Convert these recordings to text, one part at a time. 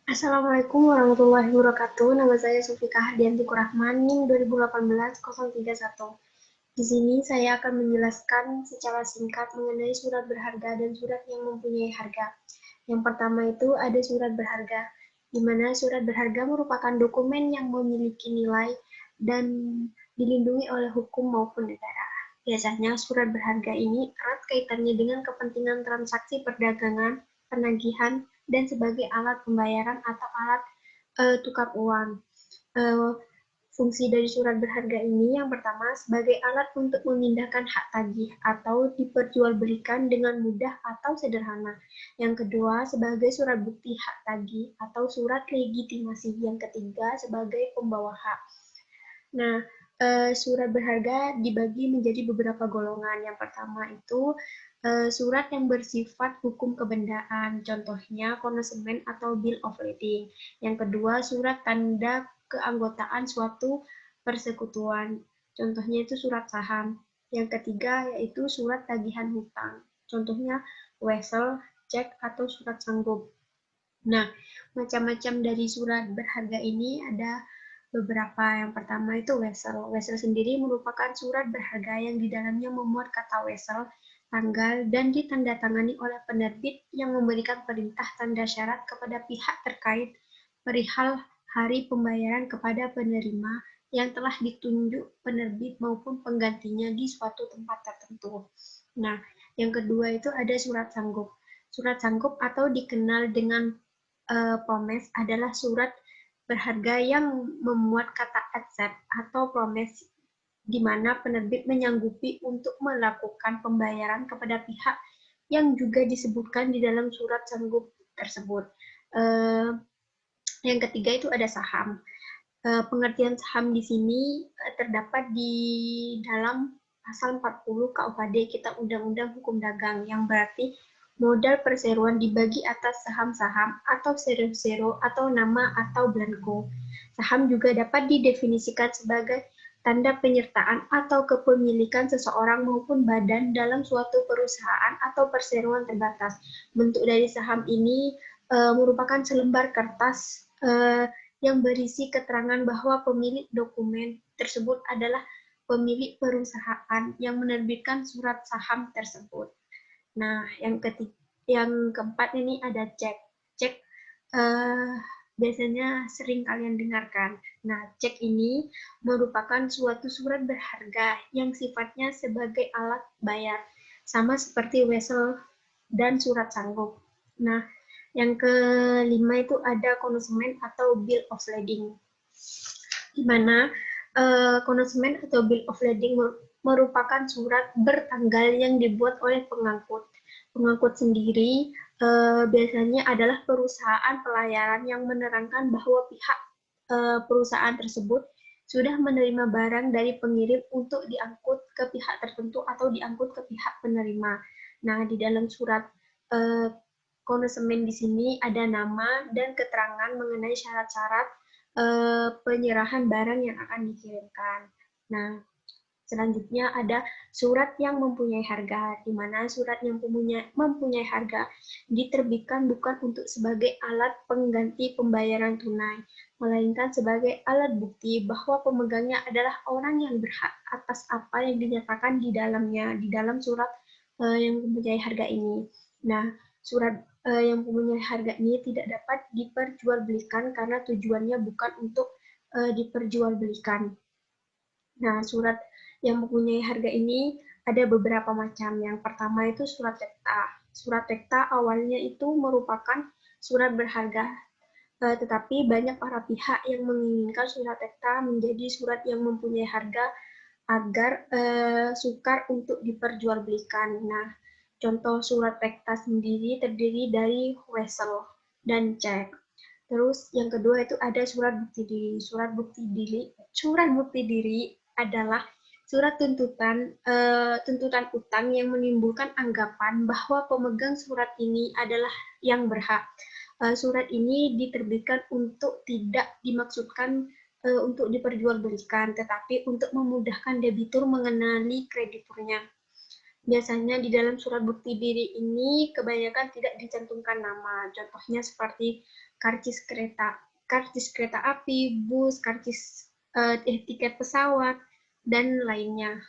Assalamualaikum warahmatullahi wabarakatuh. Nama saya Sufika Hardianti Kurahman, NIM 2018-031. Di sini saya akan menjelaskan secara singkat mengenai surat berharga dan surat yang mempunyai harga. Yang pertama itu ada surat berharga, di mana surat berharga merupakan dokumen yang memiliki nilai dan dilindungi oleh hukum maupun negara. Biasanya surat berharga ini erat kaitannya dengan kepentingan transaksi perdagangan, penagihan, dan sebagai alat pembayaran atau alat tukar uang. Eh, Fungsi dari surat berharga ini yang pertama sebagai alat untuk memindahkan hak tagih atau diperjualbelikan dengan mudah atau sederhana. Yang kedua sebagai surat bukti hak tagih atau surat legitimasi. Yang ketiga sebagai pembawa hak. Nah, surat berharga dibagi menjadi beberapa golongan. Yang pertama itu surat yang bersifat hukum kebendaan, contohnya konsemen atau bill of lading. Yang kedua, surat tanda keanggotaan suatu persekutuan, contohnya itu surat saham. Yang ketiga yaitu surat tagihan hutang, contohnya wesel, cek, atau surat sanggup. Nah, macam-macam dari surat berharga ini ada beberapa. Yang pertama itu wesel. Wesel sendiri merupakan surat berharga yang di dalamnya memuat kata wesel, tanggal, dan ditandatangani oleh penerbit yang memberikan perintah tanda syarat kepada pihak terkait perihal hari pembayaran kepada penerima yang telah ditunjuk penerbit maupun penggantinya di suatu tempat tertentu. Nah, yang kedua itu ada surat sanggup. Surat sanggup atau dikenal dengan promise adalah surat berharga yang memuat kata accept atau promise di mana penerbit menyanggupi untuk melakukan pembayaran kepada pihak yang juga disebutkan di dalam surat sanggup tersebut. Eh, yang ketiga itu ada saham. Pengertian saham di sini terdapat di dalam pasal 40 KUHD Kitab Undang-Undang Hukum Dagang yang berarti modal perseroan dibagi atas saham-saham atau sero-sero atau nama atau blanko. Saham juga dapat didefinisikan sebagai tanda penyertaan atau kepemilikan seseorang maupun badan dalam suatu perusahaan atau perseroan terbatas. Bentuk dari saham ini merupakan selembar kertas yang berisi keterangan bahwa pemilik dokumen tersebut adalah pemilik perusahaan yang menerbitkan surat saham tersebut. Nah, yang keempat ini ada cek. Cek uh, biasanya sering kalian dengarkan. Nah, cek ini merupakan suatu surat berharga yang sifatnya sebagai alat bayar, sama seperti wesel dan surat sanggup. Nah, yang kelima itu ada konsumen atau bill of lading, di mana konsumen atau bill of lading merupakan surat bertanggal yang dibuat oleh pengangkut. Pengangkut sendiri biasanya adalah perusahaan pelayaran yang menerangkan bahwa pihak perusahaan tersebut sudah menerima barang dari pengirim untuk diangkut ke pihak tertentu atau diangkut ke pihak penerima. Nah, di dalam surat konsumen di sini ada nama dan keterangan mengenai syarat-syarat penyerahan barang yang akan dikirimkan. Nah, selanjutnya ada surat yang mempunyai harga, di mana surat yang mempunyai harga diterbitkan bukan untuk sebagai alat pengganti pembayaran tunai, melainkan sebagai alat bukti bahwa pemegangnya adalah orang yang berhak atas apa yang dinyatakan di dalamnya, di dalam surat yang mempunyai harga ini. Nah, surat yang mempunyai harga ini tidak dapat diperjualbelikan karena tujuannya bukan untuk diperjualbelikan. Nah, surat yang mempunyai harga ini ada beberapa macam. Yang pertama itu surat tekta. Surat tekta awalnya itu merupakan surat berharga, tetapi banyak para pihak yang menginginkan surat tekta menjadi surat yang mempunyai harga agar sukar untuk diperjualbelikan. Nah, contoh surat tekta sendiri terdiri dari wesel dan cek. Terus yang kedua itu ada surat bukti diri. Surat bukti diri adalah surat tuntutan utang yang menimbulkan anggapan bahwa pemegang surat ini adalah yang berhak. Surat ini diterbitkan untuk tidak dimaksudkan untuk diperjualbelikan, tetapi untuk memudahkan debitur mengenali krediturnya. Biasanya di dalam surat bukti diri ini kebanyakan tidak dicantumkan nama. Contohnya seperti karcis kereta api, bus, tiket pesawat, dan lainnya.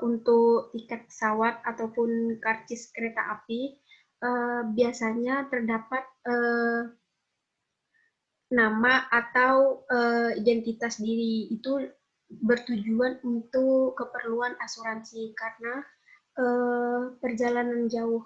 Untuk tiket pesawat ataupun karcis kereta api, biasanya terdapat nama atau identitas diri. Itu bertujuan untuk keperluan asuransi karena perjalanan jauh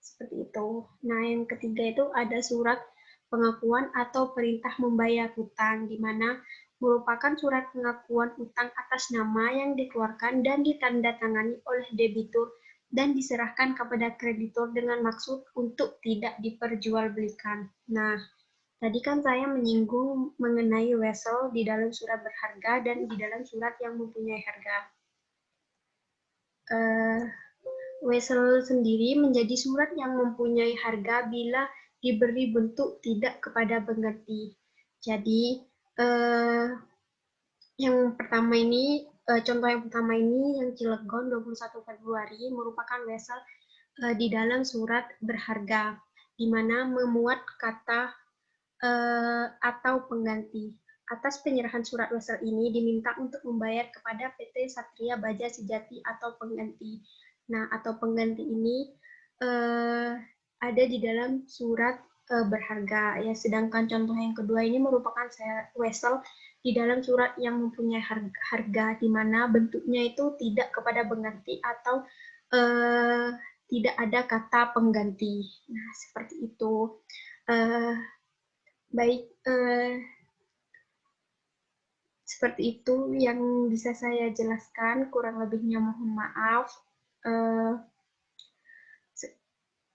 seperti itu. Nah, yang ketiga itu ada surat pengakuan atau perintah membayar hutang, di mana merupakan surat pengakuan hutang atas nama yang dikeluarkan dan ditandatangani oleh debitur dan diserahkan kepada kreditur dengan maksud untuk tidak diperjualbelikan. Nah, tadi kan saya menyinggung mengenai wesel di dalam surat berharga dan di dalam surat yang mempunyai harga. Uh, Wesel sendiri menjadi surat yang mempunyai harga bila diberi bentuk tidak kepada pengganti. Jadi, eh, yang pertama ini, contoh yang pertama ini, yang Cilegon 21 Februari, merupakan wesel di dalam surat berharga, di mana memuat kata atau pengganti. Atas penyerahan surat wesel ini diminta untuk membayar kepada PT Satria Baja Sejati atau pengganti. Nah, atau pengganti ini ada di dalam surat berharga. Ya, sedangkan contoh yang kedua ini merupakan wesel di dalam surat yang mempunyai harga, di mana bentuknya itu tidak kepada pengganti atau tidak ada kata pengganti. Nah, seperti itu. Baik, seperti itu yang bisa saya jelaskan. Kurang lebihnya mohon maaf.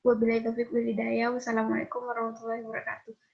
Wabillahi taufiq wal hidayah. Wassalamualaikum warahmatullahi wabarakatuh.